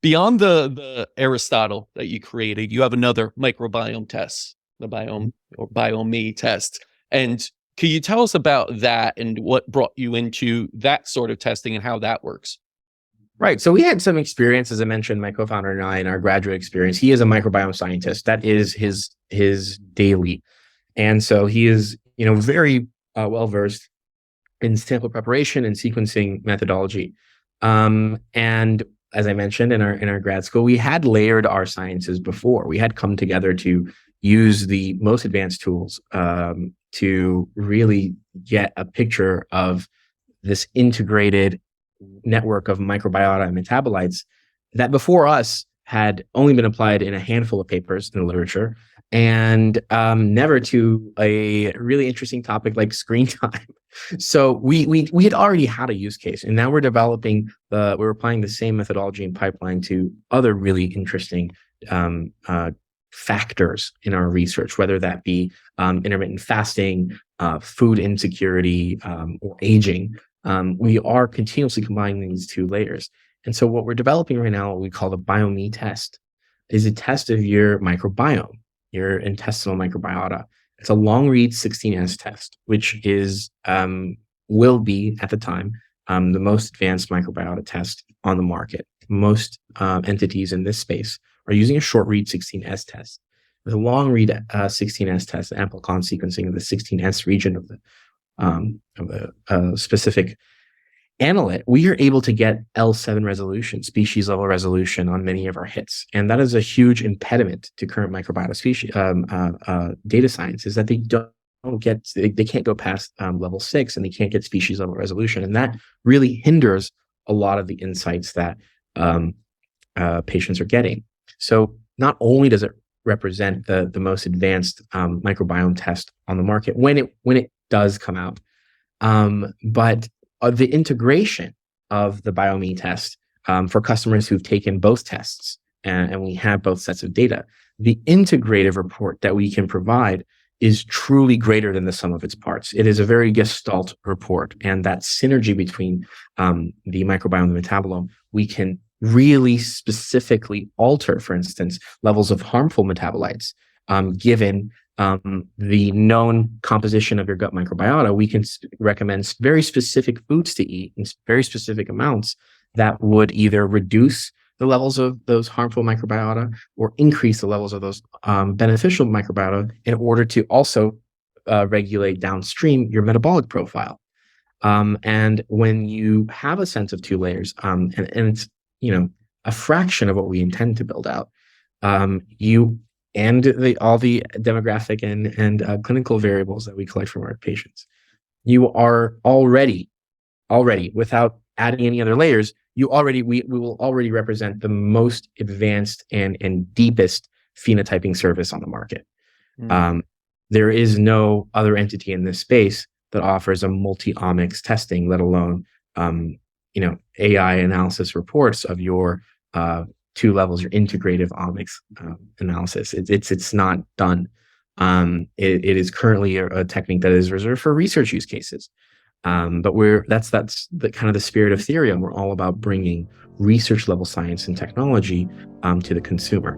beyond the Aristotle that you created, you have another microbiome test, the biome or BioMe test. And can you tell us about that and what brought you into that sort of testing and how that works? Right. So we had some experience, as I mentioned, my co-founder and I, in our graduate experience. He is a microbiome scientist. That is his daily, and so he is, very well versed in sample preparation and sequencing methodology. And as I mentioned, in our grad school, we had layered our sciences before. We had come together to use the most advanced tools to really get a picture of this integrated network of microbiota and metabolites that before us had only been applied in a handful of papers in the literature, and never to a really interesting topic like screen time. So we had already had a use case, and now we're applying the same methodology and pipeline to other really interesting factors in our research, whether that be intermittent fasting, food insecurity, or aging. We are continuously combining these two layers. And so what we're developing right now, what we call the BioMe test, is a test of your microbiome, your intestinal microbiota. It's a long read 16S test, which will be at the time the most advanced microbiota test on the market. Most entities in this space are using a short read 16S test. With a long read 16S test, amplicon sequencing of the 16S region of the specific analyte, we are able to get L7 resolution, species level resolution on many of our hits. And that is a huge impediment to current microbiota species data science, is that they can't go past level 6, and they can't get species level resolution. And that really hinders a lot of the insights that patients are getting. So not only does it represent the most advanced microbiome test on the market when it does come out, but the integration of the BioMe test for customers who've taken both tests, and we have both sets of data, the integrative report that we can provide is truly greater than the sum of its parts. It is a very gestalt report, and that synergy between the microbiome and the metabolome, we can really specifically alter, for instance, levels of harmful metabolites given the known composition of your gut microbiota. We can recommend very specific foods to eat in very specific amounts that would either reduce the levels of those harmful microbiota or increase the levels of those beneficial microbiota in order to also regulate downstream your metabolic profile. And when you have a sense of two layers, and it's a fraction of what we intend to build out, all the demographic and clinical variables that we collect from our patients, you are already without adding any other layers, we will already represent the most advanced and deepest phenotyping service on the market. There is no other entity in this space that offers a multi-omics testing, let alone AI analysis reports of your two levels, your integrative omics analysis. It's not done. It is currently a technique that is reserved for research use cases. But that's the kind of the spirit of Theriome. We're all about bringing research level science and technology to the consumer.